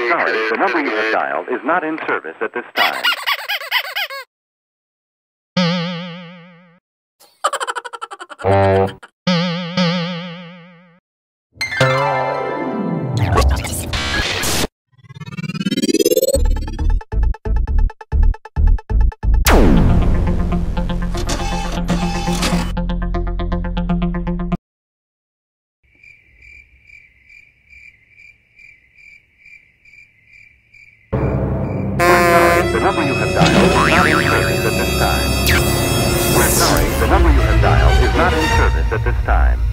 We're sorry, the number you have dialed is not in service at this time. The number you have dialed is not in service at this time. We're sorry, the number you have dialed is not in service at this time.